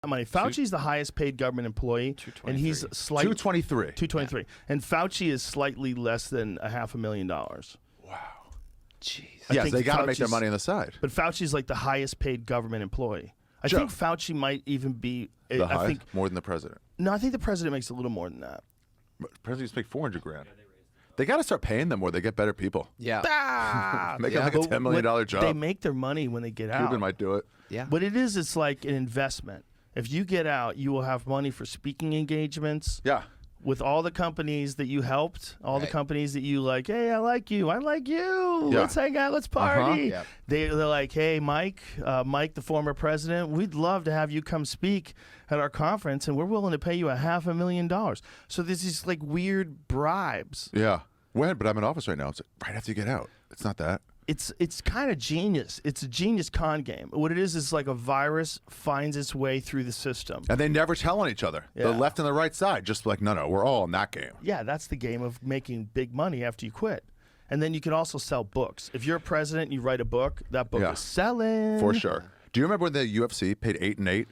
money. Fauci's the highest paid government employee, and he's slightly 223. Yeah. And Fauci is slightly less than $500,000. Wow. Jeez. Yes, they got to make their money on the side. But Fauci's like the highest paid government employee. I think Fauci might even be. I think more than the president. No, I think the president makes a little more than that. Presidents make $400,000. They got to start paying them more. They get better people. Yeah. Make it like a $10 million job. They make their money when they get out. Cuban might do it. Yeah. What it is, it's like an investment. If you get out, you will have money for speaking engagements. Yeah. With all the companies that you helped, all the companies that you like, hey, I like you. Let's hang out, let's party. Yep. They're like, hey, Mike, the former president, we'd love to have you come speak at our conference, and we're willing to pay you $500,000. So there's these like weird bribes. Yeah. When? But I'm in office right now. It's like right after you get out. It's not that. It's kind of genius. It's a genius con game. What it is like a virus finds its way through the system. And they never tell on each other. Yeah. The left and the right side, just like, no, we're all in that game. Yeah, that's the game of making big money after you quit. And then you can also sell books. If you're a president and you write a book, that book is selling. For sure. Do you remember when the UFC paid 8 and 8?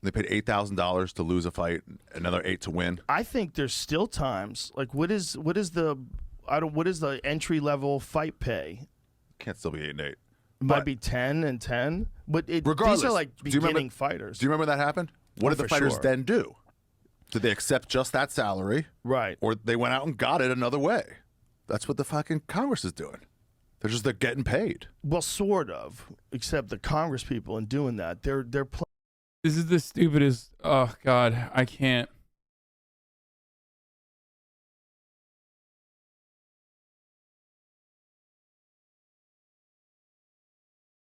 They paid $8,000 to lose a fight, another 8 to win. I think there's still times like what is the entry level fight pay? Can't still be 8 and 8. It might be 10 and 10, but regardless, these are like beginning fighters. Do you remember when that happened? What did the fighters then do? Did they accept just that salary? Right. Or they went out and got it another way? That's what the fucking Congress is doing. They're getting paid. Well, sort of, except the Congress people in doing that, they're This is the stupidest. Oh God, I can't.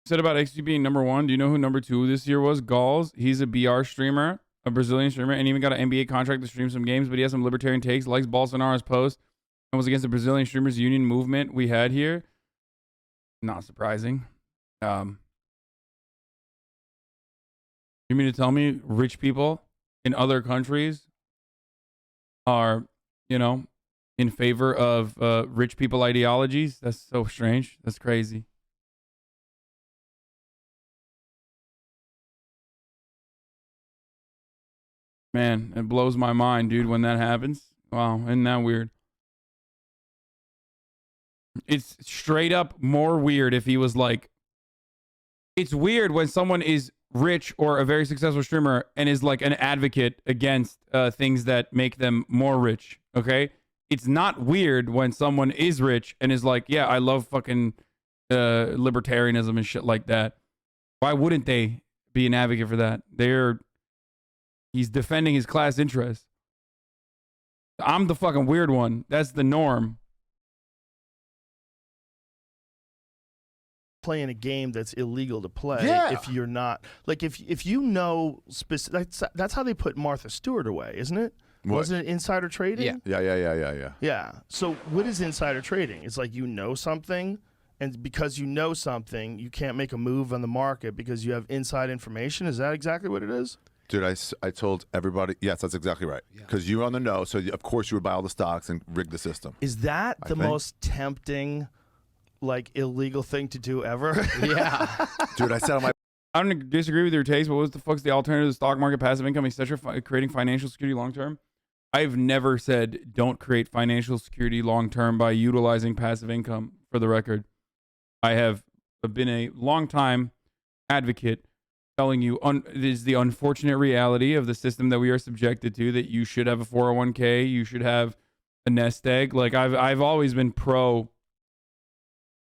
Said about XG being #1. Do you know who #2 this year was? Galls. He's a BR streamer, a Brazilian streamer, and even got an NBA contract to stream some games, but he has some libertarian takes, likes Bolsonaro's post, and was against the Brazilian Streamers Union movement we had here. Not surprising. You mean to tell me rich people in other countries are, in favor of rich people ideologies? That's so strange. That's crazy. Man, it blows my mind, dude, when that happens. Wow, isn't that weird? It's straight up more weird if he was like... It's weird when someone is rich or a very successful streamer and is like an advocate against things that make them more rich, okay? It's not weird when someone is rich and is like, yeah, I love fucking libertarianism and shit like that. Why wouldn't they be an advocate for that? He's defending his class interests. I'm the fucking weird one. That's the norm. Playing a game that's illegal to play if you're not like if you know that's how they put Martha Stewart away, isn't it? What? Wasn't it insider trading? Yeah. So what is insider trading? It's like you know something, and because you know something, you can't make a move on the market because you have inside information. Is that exactly what it is? Dude, I told everybody, yes, that's exactly right. Because you're on the know, so of course you would buy all the stocks and rig the system. Is that the most tempting, like, illegal thing to do ever? Yeah. Dude, I said on my... I don't disagree with your taste, but what the fuck's the alternative to the stock market, passive income, etc., creating financial security long-term? I've never said don't create financial security long-term by utilizing passive income, for the record. I have been a long-time advocate telling you it is the unfortunate reality of the system that we are subjected to, that you should have a 401k, you should have a nest egg. Like I've always been pro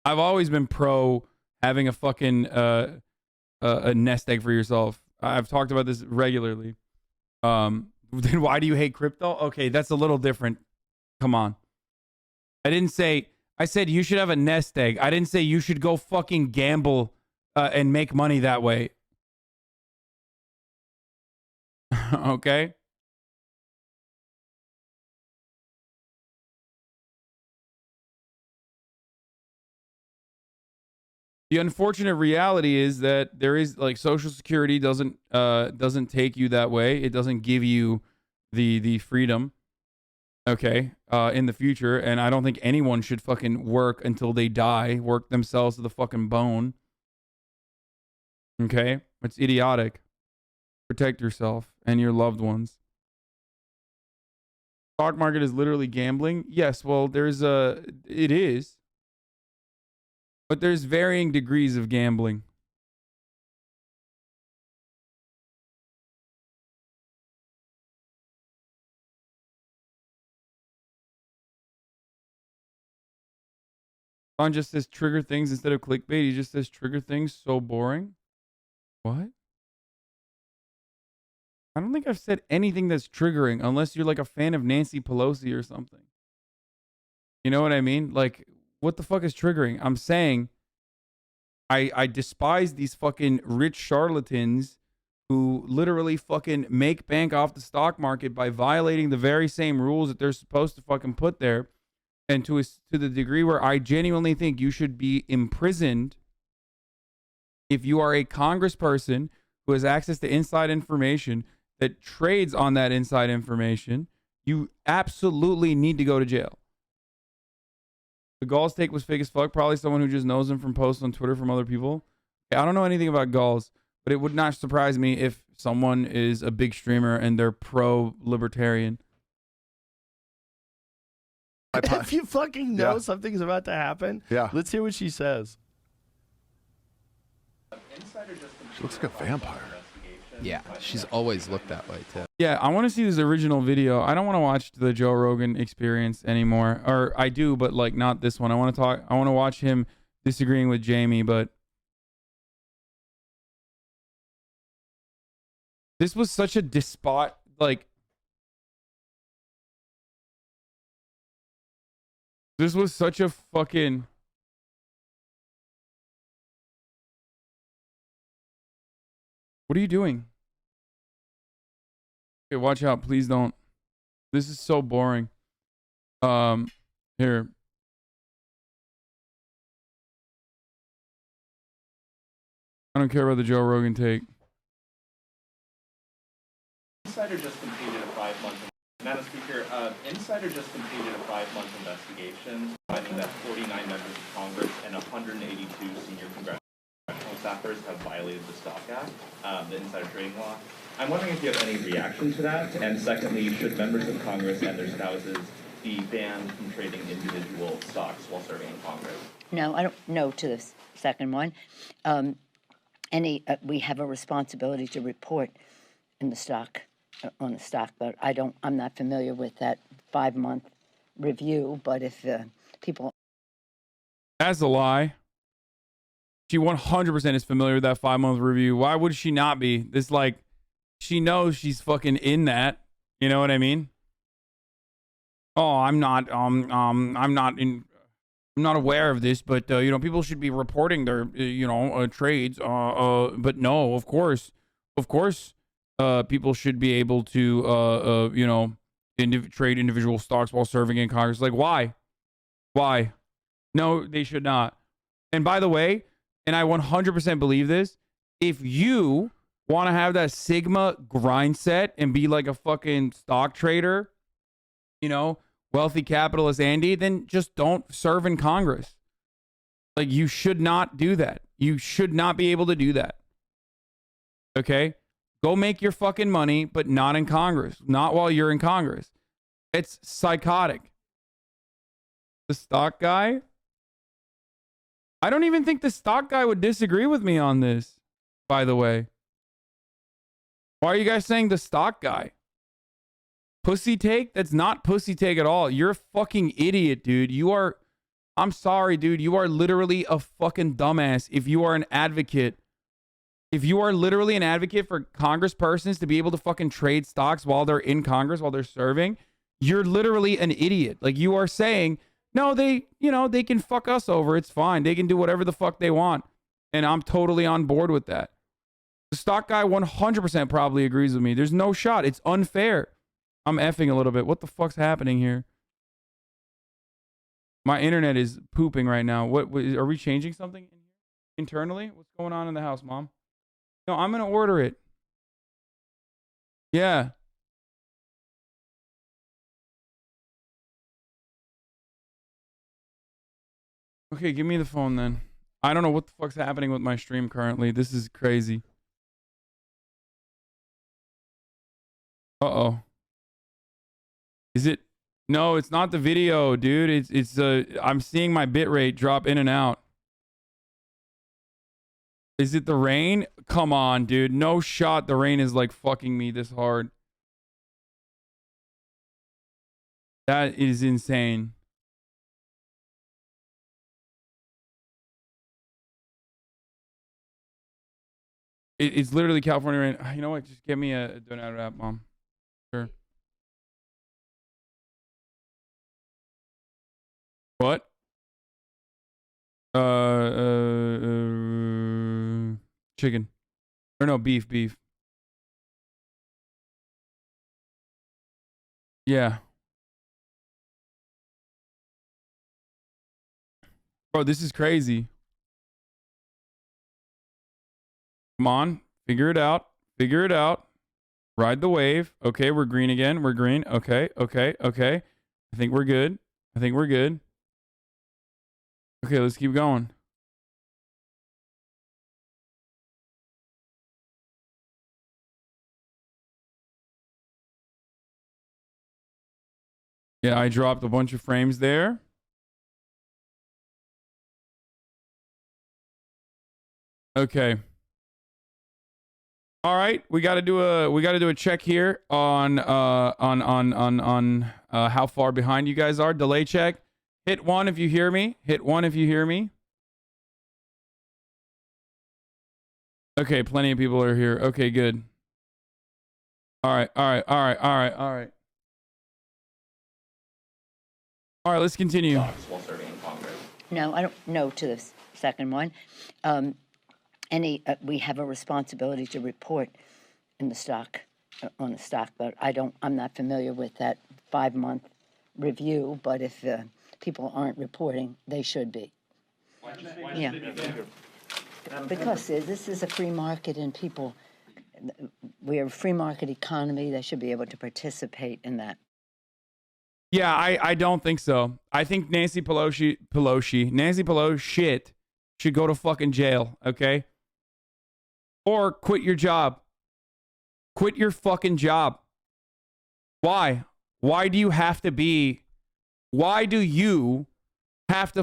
having a fucking a nest egg for yourself. I've talked about this regularly. Then why do you hate crypto? Okay, that's a little different. Come on. I said you should have a nest egg. I didn't say you should go fucking gamble and make money that way. Okay? The unfortunate reality is that there is, like, Social Security doesn't take you that way. It doesn't give you the freedom, okay, in the future. And I don't think anyone should fucking work until they die, work themselves to the fucking bone. Okay? It's idiotic. Protect yourself and your loved ones. Stock market is literally gambling. Yes, well, it is. But there's varying degrees of gambling. Don just says trigger things instead of clickbait. He just says trigger things. So boring. What? I don't think I've said anything that's triggering unless you're like a fan of Nancy Pelosi or something. You know what I mean? Like, what the fuck is triggering? I'm saying I despise these fucking rich charlatans who literally fucking make bank off the stock market by violating the very same rules that they're supposed to fucking put there. And to the degree where I genuinely think you should be imprisoned if you are a congressperson who has access to inside information that trades on that inside information, you absolutely need to go to jail. The Gauls take was fake as fuck. Probably someone who just knows him from posts on Twitter from other people. I don't know anything about Gauls, but it would not surprise me if someone is a big streamer and they're pro-libertarian. If you fucking know something's about to happen, let's hear what she says. She looks like a vampire. Yeah, she's always looked that way too. Yeah, I want to see this original video. I don't want to watch the Joe Rogan Experience anymore. Or I do, but like not this one. I want to watch him disagreeing with Jamie, but this was such a despot, like this was such a fucking What are you doing? Okay, watch out. Please don't. This is so boring. Here. I don't care about the Joe Rogan take. Insider just completed a 5-month. Madam Speaker, Insider just completed a 5-month investigation finding that 49 members of Congress and 182 senior congressional staffers have violated the Stock Act, the insider trading law. I'm wondering if you have any reaction to that, and secondly, should members of Congress and their spouses be banned from trading individual stocks while serving in Congress? No, I don't know to the second one. We have a responsibility to report in the stock, on the stock, but I'm not familiar with that 5-month review, but if people... That's a lie. She 100% is familiar with that 5-month review. Why would she not be? This, like, she knows she's fucking in that. You know what I mean? Oh, I'm not aware of this, but people should be reporting their trades. But no, of course, people should be able to trade individual stocks while serving in Congress. Like, why? No, they should not. And by the way, and I 100% believe this, if you want to have that Sigma grind set and be like a fucking stock trader, wealthy capitalist Andy, then just don't serve in Congress. Like, you should not do that. You should not be able to do that. Okay? Go make your fucking money, but not in Congress. Not while you're in Congress. It's psychotic. The stock guy? I don't even think the stock guy would disagree with me on this, by the way. Why are you guys saying the stock guy? Pussy take? That's not pussy take at all. You're a fucking idiot, dude. I'm sorry, dude. You are literally a fucking dumbass if you are an advocate. If you are literally an advocate for congresspersons to be able to fucking trade stocks while they're in Congress, while they're serving, you're literally an idiot. Like, you are saying, no, they can fuck us over. It's fine. They can do whatever the fuck they want. And I'm totally on board with that. The stock guy 100% probably agrees with me. There's no shot. It's unfair. I'm effing a little bit. What the fuck's happening here? My internet is pooping right now. What are we changing something internally? What's going on in the house, Mom? No, I'm going to order it. Yeah. Okay, give me the phone then. I don't know what the fuck's happening with my stream currently. This is crazy. Uh-oh. Is it? No, it's not the video, dude. It's I'm seeing my bitrate drop in and out. Is it the rain? Come on, dude. No shot the rain is like fucking me this hard. That is insane. It's literally California rain. You know what? Just get me a donut app, Mom. Sure. What? Chicken. Or no, beef. Yeah. Bro, this is crazy. Come on. Figure it out. Ride the wave. Okay, we're green again. We're green. Okay. I think we're good. Okay, let's keep going. Yeah, I dropped a bunch of frames there. Okay. All right, we got to do a check here on how far behind you guys are. Delay check. Hit 1 if you hear me. Okay, plenty of people are here. Okay, good. All right. All right, let's continue. While serving in Congress. No, I don't know to the second one. We have a responsibility to report in the stock, on the stock, but I'm not familiar with that 5-month review, but if people aren't reporting, they should be. Yeah. Because this is a free market and people, we're a free market economy, they should be able to participate in that. Yeah, I don't think so. I think Nancy Pelosi shit should go to fucking jail, okay? Or quit your job. Quit your fucking job. Why? Why do you have to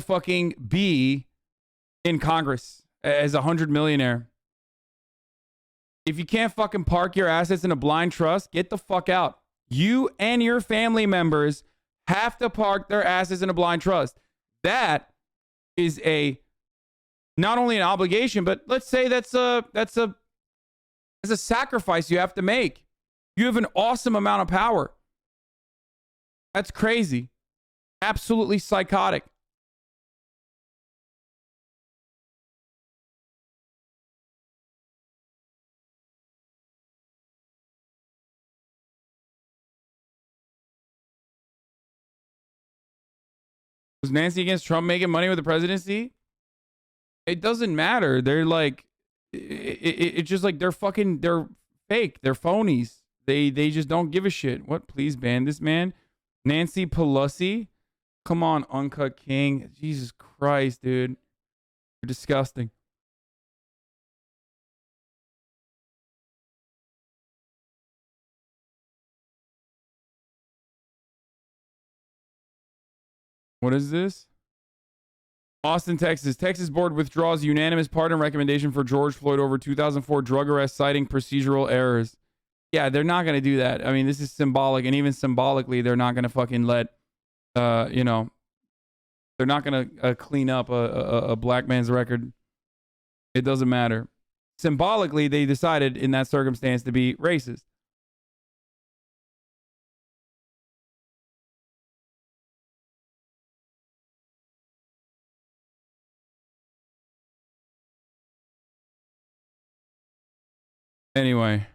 fucking be in Congress as a 100 millionaire? If you can't fucking park your assets in a blind trust, get the fuck out. You and your family members have to park their assets in a blind trust. That is not only an obligation, but let's say that's a sacrifice you have to make. You have an awesome amount of power. That's crazy. Absolutely psychotic. Was Nancy against Trump making money with the presidency? It doesn't matter. They're like, it's just like they're fake. They're phonies. They just don't give a shit. What? Please ban this man. Nancy Pelosi. Come on, Uncut King. Jesus Christ, dude. You're disgusting. What is this? Austin, Texas. Texas board withdraws unanimous pardon recommendation for George Floyd over 2004 drug arrest, citing procedural errors. Yeah, they're not going to do that. I mean, this is symbolic, and even symbolically, they're not going to fucking let, they're not going to clean up a black man's record. It doesn't matter. Symbolically, they decided in that circumstance to be racist. Anyway.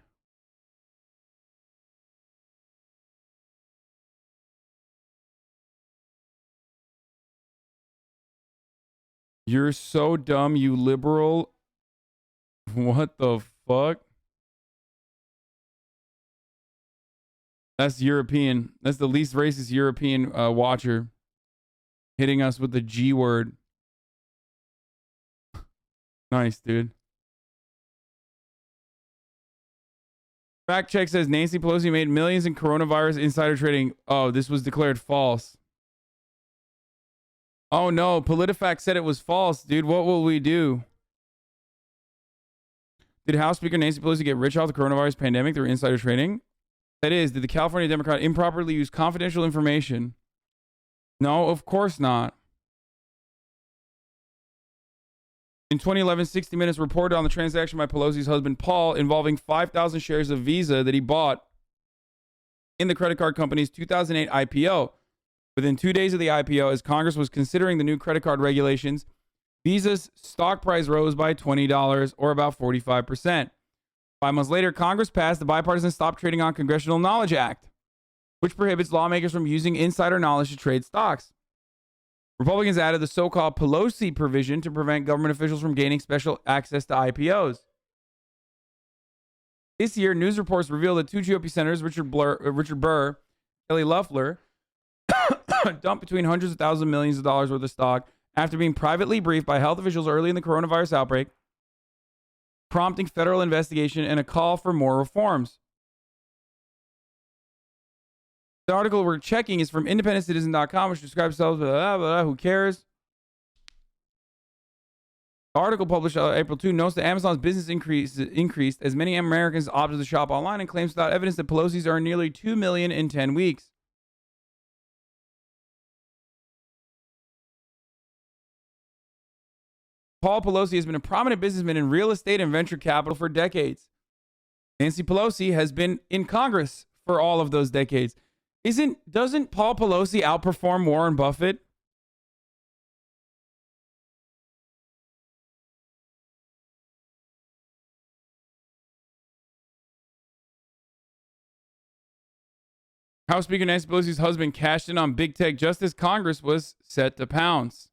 You're so dumb, you liberal. What the fuck? That's European. That's the least racist European watcher hitting us with the G word. Nice, dude. Fact check says Nancy Pelosi made millions in coronavirus insider trading. Oh, this was declared false. Oh no, PolitiFact said it was false, dude. What will we do? Did House Speaker Nancy Pelosi get rich off the coronavirus pandemic through insider trading? That is, did the California Democrat improperly use confidential information? No, of course not. In 2011, 60 Minutes reported on the transaction by Pelosi's husband, Paul, involving 5,000 shares of Visa that he bought in the credit card company's 2008 IPO. Within 2 days of the IPO, as Congress was considering the new credit card regulations, Visa's stock price rose by $20, or about 45%. 5 months later, Congress passed the Bipartisan Stop Trading on Congressional Knowledge Act, which prohibits lawmakers from using insider knowledge to trade stocks. Republicans added the so-called Pelosi provision to prevent government officials from gaining special access to IPOs. This year, news reports revealed that two GOP senators, Richard Burr, Kelly Loeffler, dumped between hundreds of thousands of millions of dollars worth of stock after being privately briefed by health officials early in the coronavirus outbreak, prompting federal investigation and a call for more reforms. The article we're checking is from IndependentCitizen.com, which describes themselves, who cares? The article published April 2 notes that Amazon's business increased as many Americans opted to shop online and claims without evidence that Pelosi's earned nearly $2 million in 10 weeks. Paul Pelosi has been a prominent businessman in real estate and venture capital for decades. Nancy Pelosi has been in Congress for all of those decades. Doesn't Paul Pelosi outperform Warren Buffett? House Speaker Nancy Pelosi's husband cashed in on big tech just as Congress was set to pounce.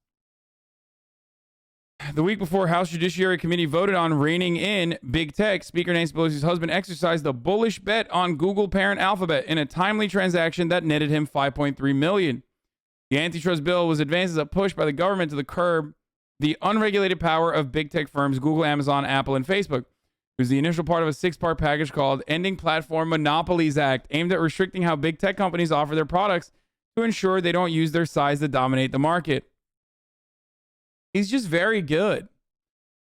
The week before House Judiciary Committee voted on reining in big tech, Speaker Nancy Pelosi's husband exercised a bullish bet on Google parent Alphabet in a timely transaction that netted him $5.3 million. The antitrust bill was advanced as a push by the government to curb the unregulated power of big tech firms Google, Amazon, Apple, and Facebook. It was the initial part of a 6-part package called Ending Platform Monopolies Act, aimed at restricting how big tech companies offer their products to ensure they don't use their size to dominate the market. He's just very good.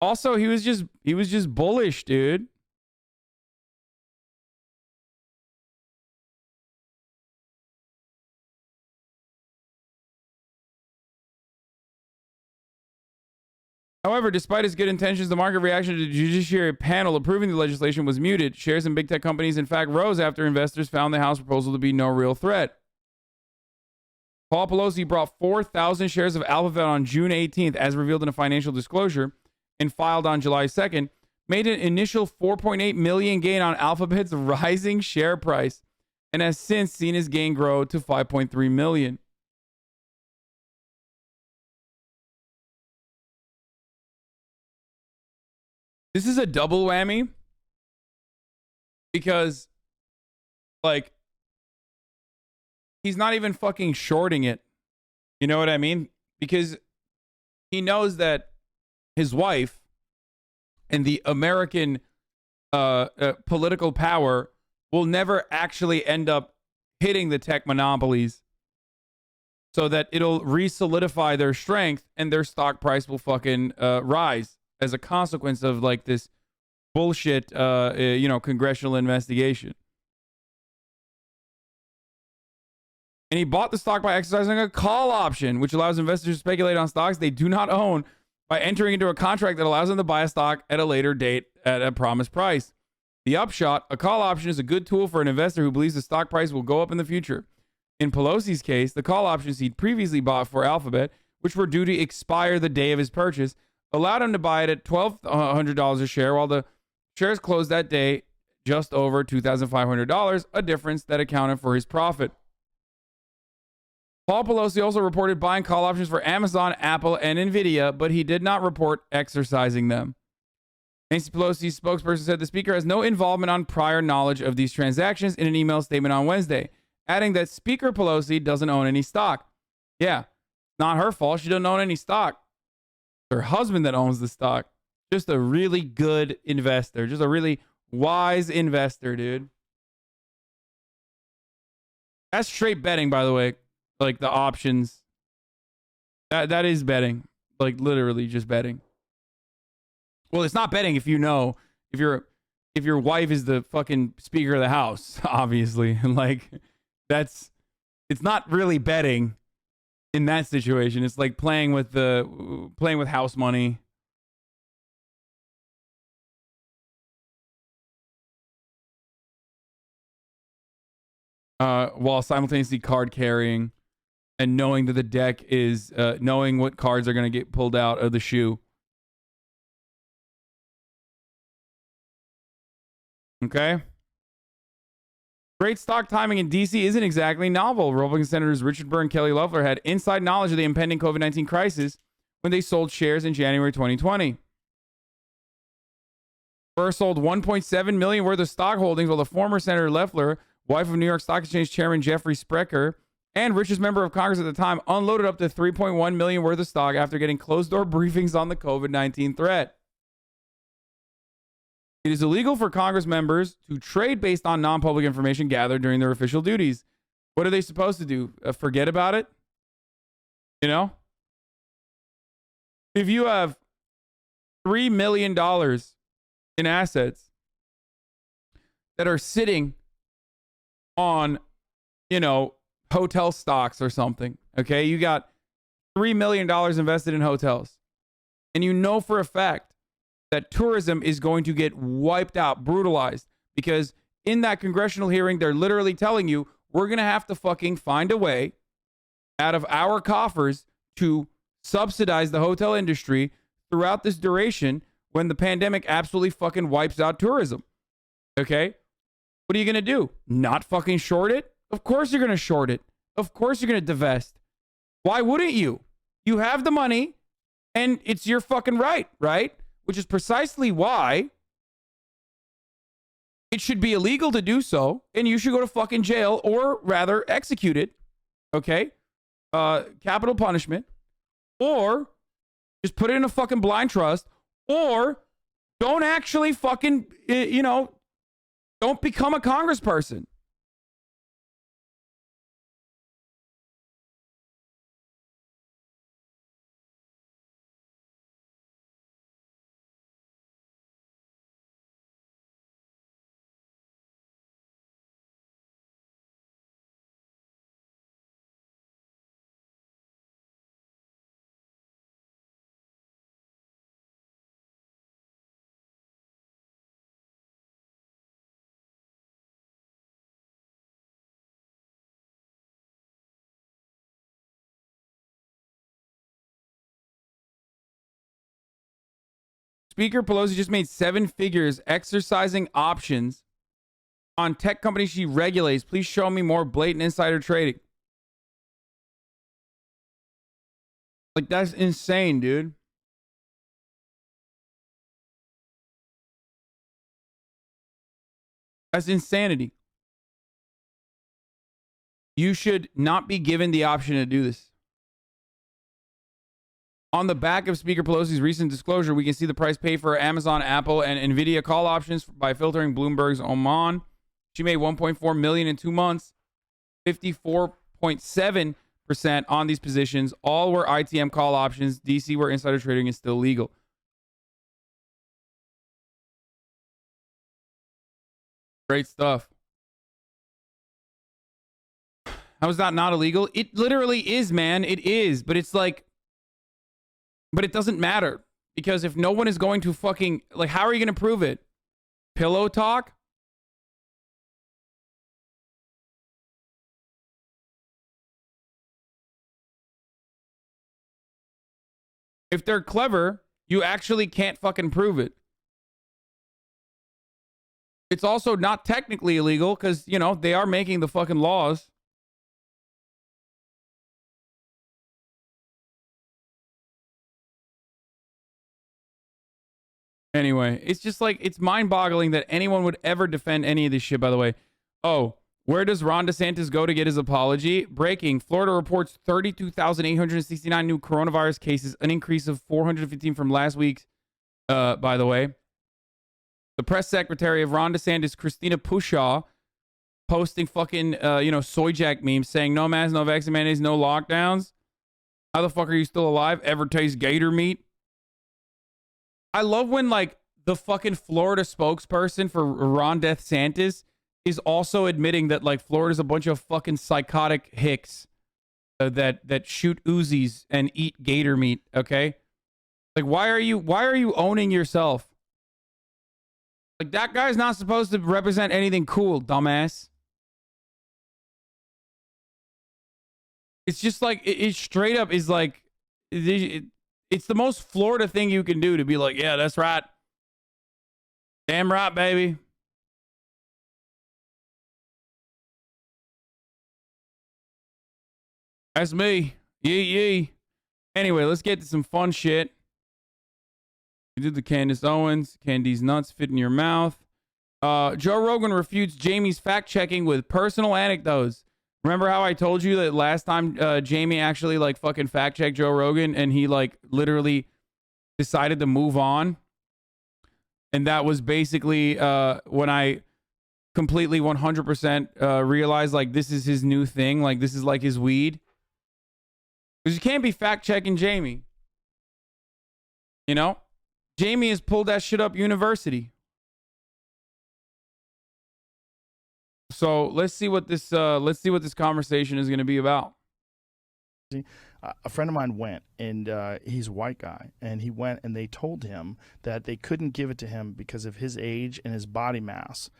Also, he was just bullish, dude. However, despite his good intentions, the market reaction to the Judiciary panel approving the legislation was muted. Shares in big tech companies, in fact, rose after investors found the House proposal to be no real threat. Paul Pelosi brought 4,000 shares of Alphabet on June 18th, as revealed in a financial disclosure, and filed on July 2nd, made an initial $4.8 million gain on Alphabet's rising share price, and has since seen his gain grow to $5.3 million. This is a double whammy because, like, he's not even fucking shorting it. You know what I mean? Because he knows that his wife and the American political power will never actually end up hitting the tech monopolies, so that it'll re-solidify their strength and their stock price will fucking rise as a consequence of like this bullshit, congressional investigation. And he bought the stock by exercising a call option, which allows investors to speculate on stocks they do not own by entering into a contract that allows them to buy a stock at a later date at a promised price. The upshot, a call option is a good tool for an investor who believes the stock price will go up in the future. In Pelosi's case, the call options he'd previously bought for Alphabet, which were due to expire the day of his purchase, allowed him to buy it at $1,200 a share, while the shares closed that day just over $2,500, a difference that accounted for his profit. Paul Pelosi also reported buying call options for Amazon, Apple, and Nvidia, but he did not report exercising them. Nancy Pelosi's spokesperson said the speaker has no involvement on prior knowledge of these transactions in an email statement on Wednesday, adding that Speaker Pelosi doesn't own any stock. Yeah, not her fault. She doesn't own any stock. Her husband that owns the stock. Just a really good investor. Just a really wise investor, dude. That's straight betting, by the way. Like the options. That is betting. Like literally just betting. Well, it's not betting if you know if your wife is the fucking Speaker of the House, obviously. Like it's not really betting in that situation. It's like playing with house money. While simultaneously card carrying and knowing that the deck is knowing what cards are going to get pulled out of the shoe. Okay. Great stock timing in D.C. isn't exactly novel. Republican Senators Richard Burr and Kelly Loeffler had inside knowledge of the impending COVID-19 crisis when they sold shares in January 2020. Burr sold 1.7 million worth of stock holdings, while the former Senator Loeffler, wife of New York Stock Exchange Chairman Jeffrey Sprecher, and richest member of Congress at the time, unloaded up to 3.1 million worth of stock after getting closed-door briefings on the COVID-19 threat. It is illegal for Congress members to trade based on non-public information gathered during their official duties. What are they supposed to do? Forget about it? You know? If you have $3 million in assets that are sitting on, hotel stocks or something, okay? You got $3 million invested in hotels. And you know for a fact that tourism is going to get wiped out, brutalized, because in that congressional hearing, they're literally telling you, we're going to have to fucking find a way out of our coffers to subsidize the hotel industry throughout this duration when the pandemic absolutely fucking wipes out tourism. Okay? What are you going to do? Not fucking short it? Of course you're going to short it. Of course you're going to divest. Why wouldn't you? You have the money and it's your fucking right? Which is precisely why it should be illegal to do so, and you should go to fucking jail, or rather executed, okay? Capital punishment, or just put it in a fucking blind trust, or don't actually fucking, don't become a congressperson. Speaker Pelosi just made 7 figures exercising options on tech companies she regulates. Please show me more blatant insider trading. Like, that's insane, dude. That's insanity. You should not be given the option to do this. On the back of Speaker Pelosi's recent disclosure, we can see the price paid for Amazon, Apple, and Nvidia call options by filtering Bloomberg's Oman. She made $1.4 million in 2 months, 54.7% on these positions. All were ITM call options. DC, where insider trading is still legal. Great stuff. How is that not illegal? It literally is, man. It is. But it's like, but it doesn't matter, because if no one is going to fucking, like, how are you going to prove it? Pillow talk? If they're clever, you actually can't fucking prove it. It's also not technically illegal because, they are making the fucking laws. Anyway, it's just like, it's mind-boggling that anyone would ever defend any of this shit, by the way. Oh, where does Ron DeSantis go to get his apology? Breaking. Florida reports 32,869 new coronavirus cases, an increase of 415 from last week, by the way. The press secretary of Ron DeSantis, Christina Pushaw, posting fucking, soy jack memes saying no mask, no vaccine mandates, no lockdowns. How the fuck are you still alive? Ever taste gator meat? I love when, like, the fucking Florida spokesperson for Ron DeSantis is also admitting that, like, Florida's a bunch of fucking psychotic hicks that shoot Uzis and eat gator meat, okay? Like, why are you owning yourself? Like, that guy's not supposed to represent anything cool, dumbass. It's just like, it straight up is like, it's the most Florida thing you can do to be like, yeah, that's right. Damn right, baby. That's me. Yee yee. Anyway, let's get to some fun shit. We did the Candace Owens. Candy's nuts fit in your mouth. Joe Rogan refutes Jamie's fact-checking with personal anecdotes. Remember how I told you that last time Jamie actually like fucking fact-checked Joe Rogan and he like literally decided to move on? And that was basically when I completely 100% realized like this is his new thing. Like this is like his weed. Because you can't be fact-checking Jamie. You know? Jamie has pulled that shit up university. So let's see what this conversation is going to be about. A friend of mine went, and he's a white guy, and he went, and they told him that they couldn't give it to him because of his age and his body mass,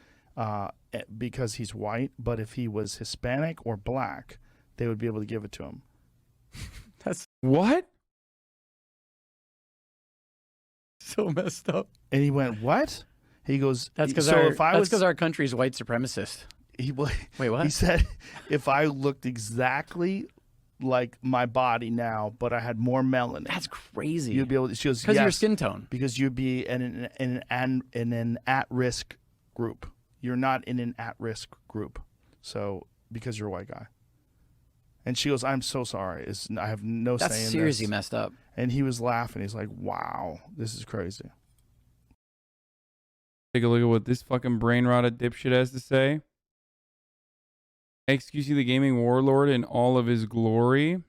because he's white. But if he was Hispanic or black, they would be able to give it to him. That's What? so messed up. And he went, "What?" He goes, That's because our country's white supremacist. Wait, what? He said, if I looked exactly like my body now, but I had more melanin, That's crazy. you'd be able to. She goes, Because of your yes, skin tone. because you'd be in an at-risk group. You're not in an at-risk group, so because you're a white guy. And she goes, "I'm so sorry. I have no say in this." That's seriously messed up. And he was laughing. He's like, "Wow, this is crazy." Take a look at what this fucking brain rotted dipshit has to say. XQC the gaming warlord in all of his glory.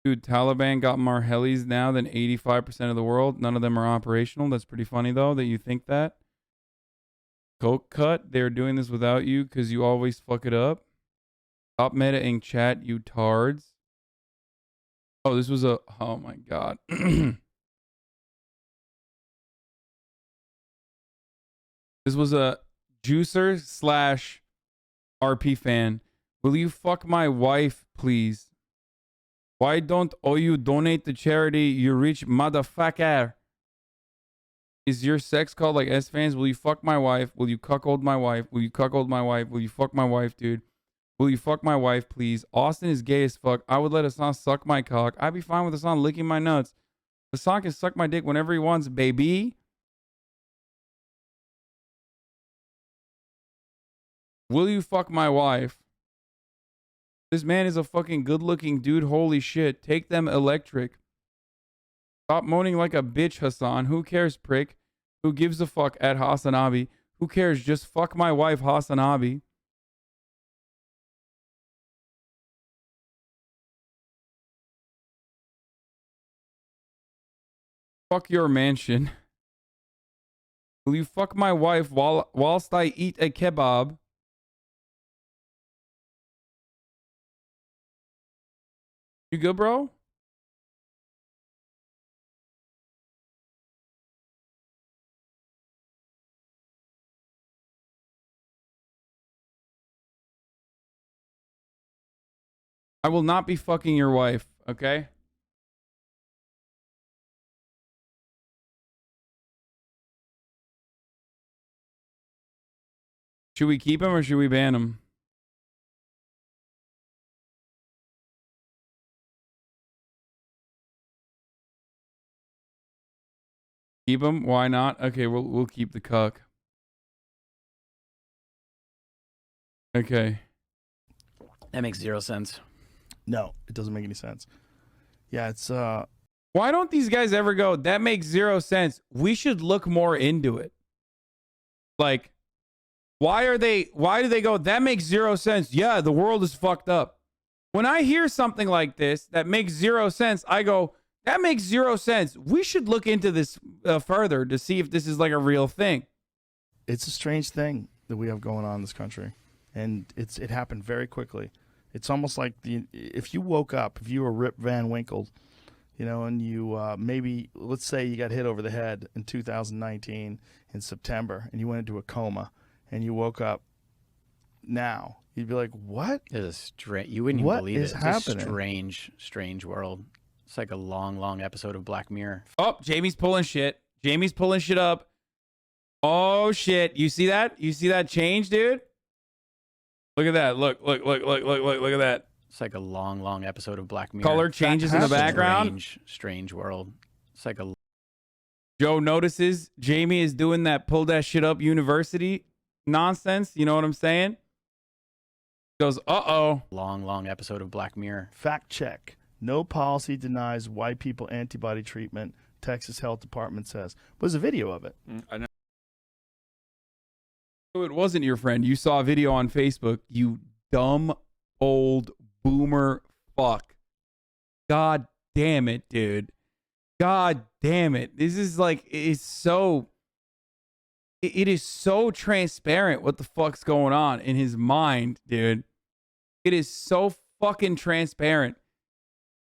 Dude, Taliban got more helis now than 85% of the world. None of them are operational. That's pretty funny, though, that you think that. Coke cut. They're doing this without you because you always fuck it up. Stop meta-ing chat, you tards. Oh, this was a... Oh, my God. This was a juicer / RP fan. Will you fuck my wife, please? Why don't all you donate to charity, you rich motherfucker? Is your sex called like S fans? Will you fuck my wife? Will you cuckold my wife? Will you cuckold my wife? Will you fuck my wife, dude? Will you fuck my wife, please? Austin is gay as fuck. I would let Hasan suck my cock. I'd be fine with Hasan licking my nuts. Hasan can suck my dick whenever he wants, baby. Will you fuck my wife? This man is a fucking good-looking dude. Holy shit. Take them electric. Stop moaning like a bitch, Hasan. Who cares, prick? Who gives a fuck at Hasanabi? Who cares? Just fuck my wife, Hasanabi. Fuck your mansion. Will you fuck my wife whilst I eat a kebab? You good, bro? I will not be fucking your wife, okay? Should we keep him or should we ban him? Keep him? Why not? Okay, we'll keep the cuck. Okay. That makes zero sense. No, it doesn't make any sense. Yeah, it's Why don't these guys ever go, that makes zero sense. We should look more into it. Like, Why do they go, that makes zero sense? Yeah, the world is fucked up. When I hear something like this that makes zero sense, I go, that makes zero sense. We should look into this further to see if this is like a real thing. It's a strange thing that we have going on in this country, and it happened very quickly. It's almost like if you woke up, if you were Rip Van Winkle, you know, and you maybe, let's say you got hit over the head in 2019 in September, and you went into a coma, and you woke up now, you'd be like, what? It is strange. You wouldn't even What believe is it. happening? It's a strange, strange world. It's like a long, long episode of Black Mirror. Oh, Jamie's pulling shit. Jamie's pulling shit up. Oh, shit. You see that? You see that change, dude? Look at that. Look at that. It's like a long, long episode of Black Mirror. Color changes in the background. Strange, strange world. It's like a... Joe notices Jamie is doing that pull that shit up university nonsense. You know what I'm saying? Goes, uh-oh. long, long episode of Black Mirror. Fact check. No policy denies white people antibody treatment, Texas Health Department says. There's a video of it. I know. So it wasn't your friend. You saw a video on Facebook. You dumb old boomer fuck. God damn it, dude. God damn it. This is like, it is so transparent what the fuck's going on in his mind, dude. It is so fucking transparent.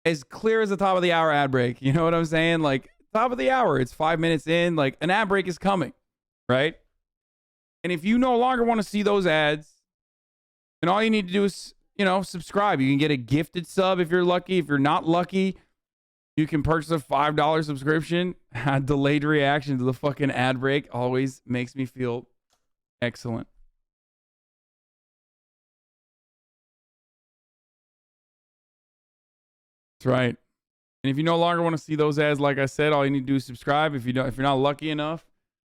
As clear as the top of the hour ad break. You know what I'm saying? Like, top of the hour, it's 5 minutes in. Like, an ad break is coming, right? And if you no longer want to see those ads, then all you need to do is, you know, subscribe. You can get a gifted sub if you're lucky. If you're not lucky, you can purchase a $5 subscription. A delayed reaction to the fucking ad break always makes me feel excellent. That's right. And if you no longer want to see those ads, like I said, all you need to do is subscribe. If you're not lucky enough,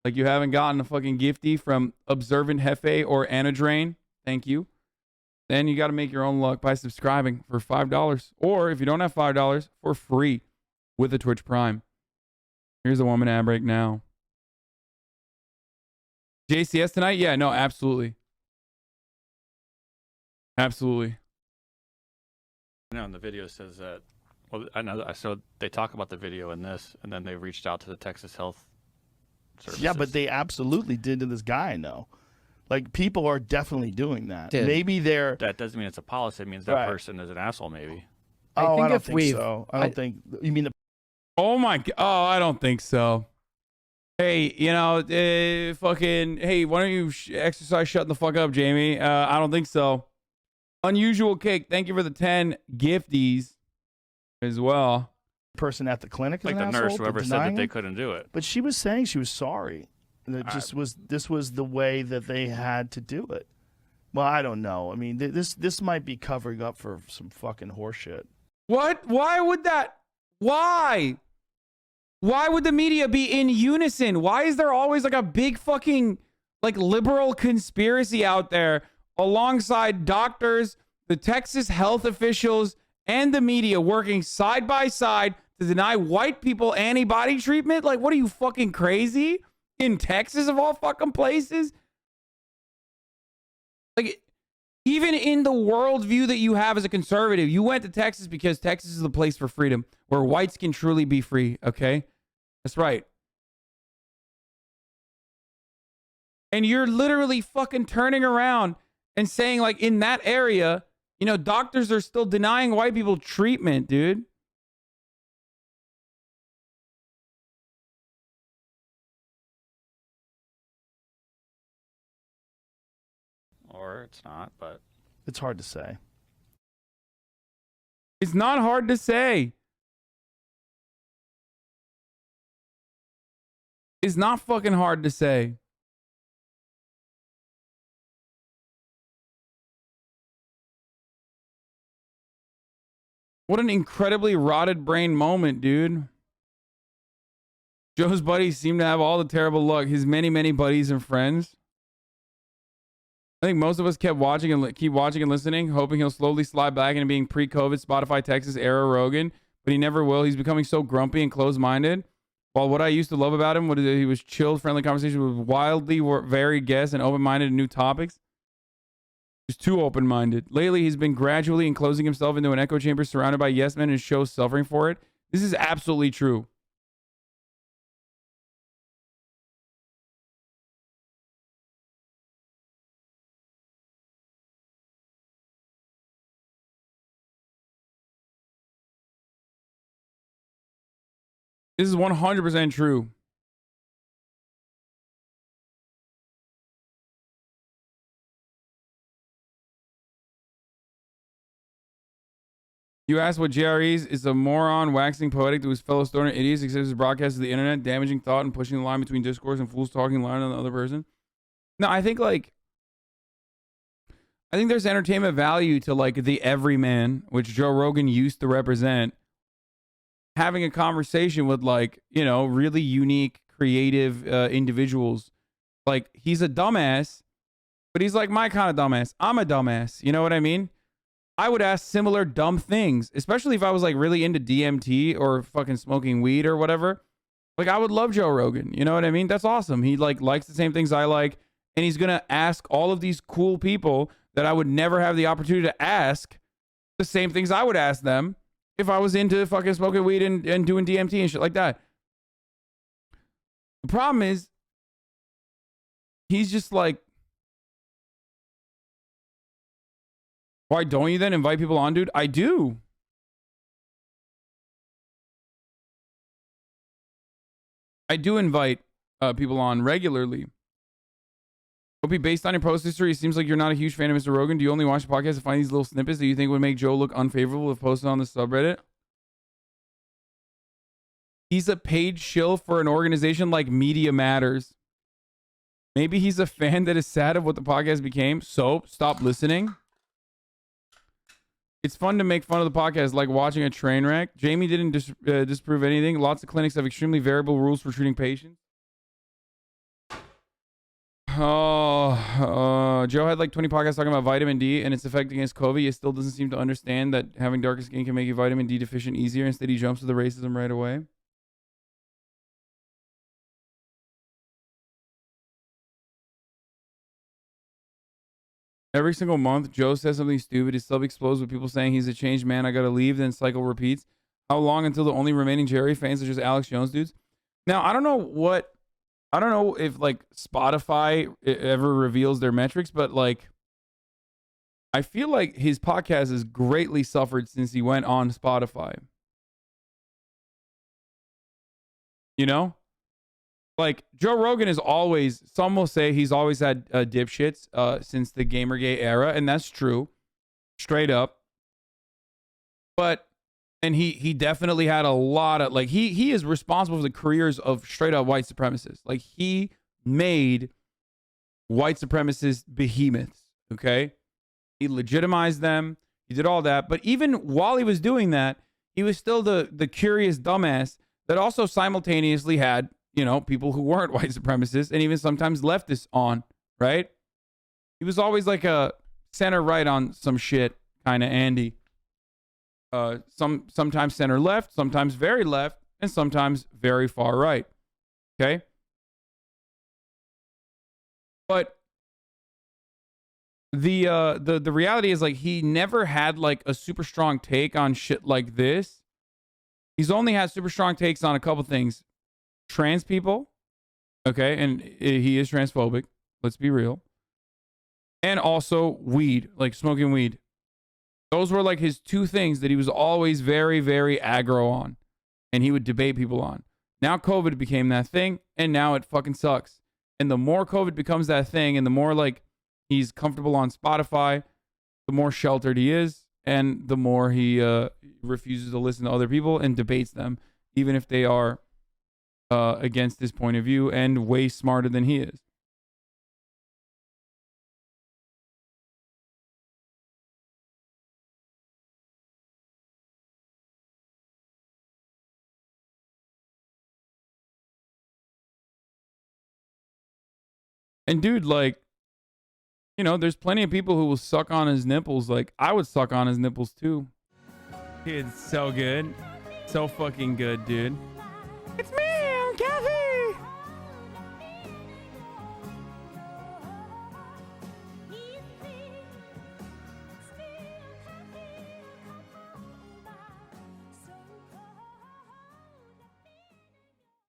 like you haven't gotten a fucking gifty from Observant Hefe or Anadrain, thank you, then you got to make your own luck by subscribing for $5. Or if you don't have $5, for free with a Twitch Prime. Here's a woman ad break now. JCS tonight? Yeah, no, absolutely. Absolutely. I know, and the video says that. Well, I know. So they talk about the video in this, and then they reached out to the Texas Health Services. Yeah, but they absolutely did to this guy, no. Like, people are definitely doing that. Did. Maybe they're... That doesn't mean it's a policy. It means that Right. person is an asshole, maybe. Oh, I think I don't if think we've- so. I don't think... You mean the... Oh my god. Oh, I don't think so. Hey, you know, fucking, hey, why don't you exercise shutting the fuck up, Jamie? I don't think so. Unusual Cake, thank you for the 10 gifties as well. person at the clinic is Like an the asshole nurse, for whoever said denying that they it? couldn't do it. But she was saying she was sorry. That this was the way that they had to do it. Well, I don't know. I mean, this might be covering up for some fucking horseshit. What? Why would that? Why? Why would the media be in unison? Why is there always like a big fucking like liberal conspiracy out there alongside doctors, the Texas health officials, and the media working side by side to deny white people antibody treatment? Like, what are you, fucking crazy? In Texas, of all fucking places? Like, even in the worldview that you have as a conservative, you went to Texas because Texas is the place for freedom, where whites can truly be free, okay? That's right. And you're literally fucking turning around and saying, like, in that area, you know, doctors are still denying white people treatment, dude. Or it's not, but It's hard to say. It's not hard to say. It's not fucking hard to say. What an incredibly rotted brain moment, dude. Joe's buddies seem to have all the terrible luck. His many, many buddies and friends. I think most of us kept watching and keep watching and listening, hoping he'll slowly slide back into being pre-COVID Spotify Texas era Rogan, but he never will. He's becoming so grumpy and closed-minded. While what I used to love about him was that he was chilled, friendly conversation with wildly varied guests and open-minded to new topics. He's too open-minded. Lately, he's been gradually enclosing himself into an echo chamber surrounded by yes men and shows suffering for it. This is absolutely true. This is 100% true. You asked what JRE is a moron waxing poetic to his fellow stoner idiots, except his broadcast of the internet, damaging thought and pushing the line between discourse and fools talking louder than the other person. No, I think there's entertainment value to like the everyman, which Joe Rogan used to represent, having a conversation with like, you know, really unique, creative individuals. Like, he's a dumbass, but he's like my kind of dumbass. I'm a dumbass. You know what I mean? I would ask similar dumb things, especially if I was like really into DMT or fucking smoking weed or whatever. Like, I would love Joe Rogan. You know what I mean? That's awesome. He like likes the same things I like. And he's going to ask all of these cool people that I would never have the opportunity to ask the same things I would ask them if I was into fucking smoking weed and doing DMT and shit like that. The problem is, he's just like, why don't you then invite people on, dude? I do. I do invite people on regularly. Opie, based on your post history, it seems like you're not a huge fan of Mr. Rogan. Do you only watch the podcast to find these little snippets that you think would make Joe look unfavorable if posted on the subreddit? He's a paid shill for an organization like Media Matters. Maybe he's a fan that is sad of what the podcast became, so stop listening. It's fun to make fun of the podcast, like watching a train wreck. Jamie didn't disprove anything. Lots of clinics have extremely variable rules for treating patients. Joe had like 20 podcasts talking about vitamin D and its effect against COVID. He still doesn't seem to understand that having darker skin can make you vitamin D deficient easier. Instead, he jumps to the racism right away. Every single month, Joe says something stupid. His sub explodes with people saying he's a changed man. I gotta leave. Then cycle repeats. How long until the only remaining Jerry fans are just Alex Jones dudes? Now, I don't know if like Spotify ever reveals their metrics, but like, I feel like his podcast has greatly suffered since he went on Spotify. You know? Like, Joe Rogan is always, some will say he's always had dipshits since the Gamergate era, and that's true. Straight up. But, and he definitely had a lot of, like, he is responsible for the careers of straight up white supremacists. Like, he made white supremacist behemoths, okay? He legitimized them. He did all that. But even while he was doing that, he was still the curious dumbass that also simultaneously had, you know, people who weren't white supremacists and even sometimes leftists on, right? He was always like a center right on some shit kind of Andy. Sometimes center left, sometimes very left, and sometimes very far right. Okay? But the reality is, like, he never had like a super strong take on shit like this. He's only had super strong takes on a couple things. Trans people, okay, and he is transphobic, let's be real, and also weed, like smoking weed. Those were like his two things that he was always very, very aggro on, and he would debate people on. Now COVID became that thing, and now it fucking sucks. And the more COVID becomes that thing, and the more like he's comfortable on Spotify, the more sheltered he is, and the more he refuses to listen to other people and debates them, even if they are against his point of view and way smarter than he is. And dude, like, you know, there's plenty of people who will suck on his nipples. Like, I would suck on his nipples too. It's so good. So fucking good, dude. It's me.